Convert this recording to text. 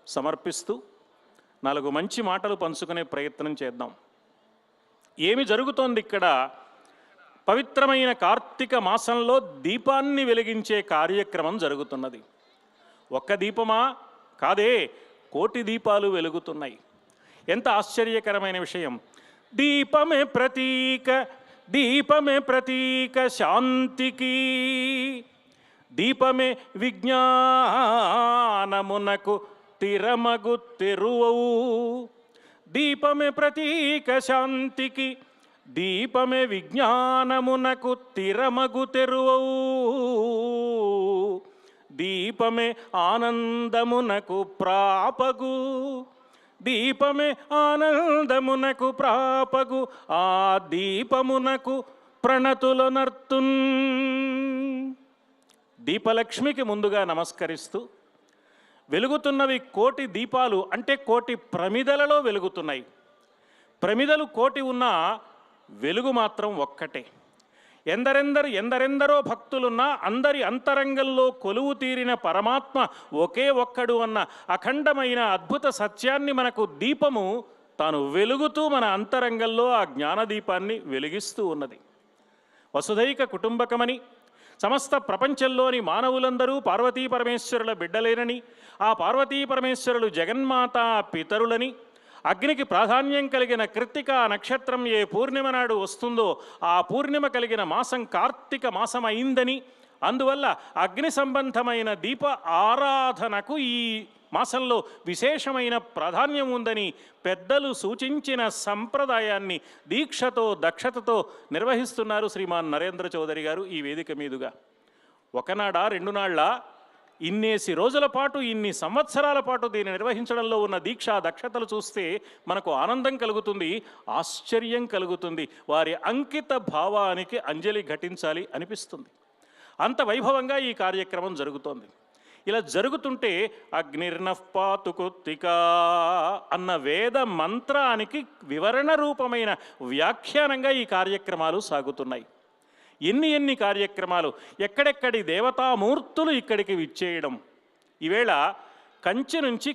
సమర్పిస్తూ 4 మంచి మాటలు పంచుకునే ప్రయత్నం చేద్దాం. ఏమి జరుగుతోంది ఇక్కడ? పవిత్రమైన కార్తీక మాసంలో దీపాన్ని వెలిగించే కార్యక్రమం జరుగుతున్నది. ఒక్క దీపమా? కాదే, కోటి దీపాలు వెలుగుతున్నాయి. ఎంత ఆశ్చర్యకరమైన విషయం! దీపమే ప్రతీక, దీపమే ప్రతీక శాంతికి, దీపమే విజ్ఞానమునకు తిరమగు తెరువవు. దీపమే ప్రతీక శాంతికి, దీపమే విజ్ఞానమునకు తిరమగు తెరువవు. దీపమే ఆనందమునకు ప్రాపగు, దీపమే ఆనందమునకు ప్రాపగు. ఆ దీపమునకు ప్రణతులనర్తున్. దీపలక్ష్మికి ముందుగా నమస్కరిస్తూ, వెలుగుతున్నవి కోటి దీపాలు అంటే కోటి ప్రమిదలలో వెలుగుతున్నాయి. ప్రమిదలు కోటి ఉన్నా వెలుగు మాత్రం ఒక్కటే. ఎందరెందరో భక్తులున్నా అందరి అంతరంగంలో కొలువు తీరిన పరమాత్మ ఒకే ఒక్కడు అన్న అఖండమైన అద్భుత సత్యాన్ని మనకు దీపము తాను వెలుగుతూ మన అంతరంగంలో ఆ జ్ఞానదీపాన్ని వెలిగిస్తూ ఉన్నది. వసుధైక కుటుంబకమని, సమస్త ప్రపంచంలోని మానవులందరూ పార్వతీ పరమేశ్వరుల బిడ్డలేనని, ఆ పార్వతీ పరమేశ్వరులు జగన్మాత పితరులని, అగ్నికి ప్రాధాన్యం కలిగిన కృత్తికా నక్షత్రం ఏ పూర్ణిమ నాడు వస్తుందో ఆ పూర్ణిమ కలిగిన మాసం కార్తీక మాసం అయిందని, అందువల్ల అగ్ని సంబంధమైన దీప ఆరాధనకు ఈ మాసంలో విశేషమైన ప్రాధాన్యం ఉందని పెద్దలు సూచించిన సంప్రదాయాన్ని దీక్షతో దక్షతతో నిర్వహిస్తున్నారు శ్రీమాన్ నరేంద్ర చౌదరి గారు ఈ వేదిక మీదుగా. ఒకనాడా 2 నాళ్ళ ఇన్నేసి రోజుల పాటు, ఇన్ని సంవత్సరాల పాటు దీన్ని నిర్వహించడంలో ఉన్న దీక్షా దక్షతలు చూస్తే మనకు ఆనందం కలుగుతుంది, ఆశ్చర్యం కలుగుతుంది. వారి అంకిత భావానికి అంజలి ఘటించాలి అనిపిస్తుంది. అంత వైభవంగా ఈ కార్యక్రమం జరుగుతోంది. ఇలా జరుగుతుంటే అగ్నిర్నఃపాతు కుత్తికా అన్న వేద మంత్రానికి వివరణ రూపమైన వ్యాఖ్యానంగా ఈ కార్యక్రమాలు సాగుతున్నాయి. ఎన్ని కార్యక్రమాలు! ఎక్కడెక్కడి దేవతామూర్తులు ఇక్కడికి విచ్చేయడం. ఈవేళ కంచి నుంచి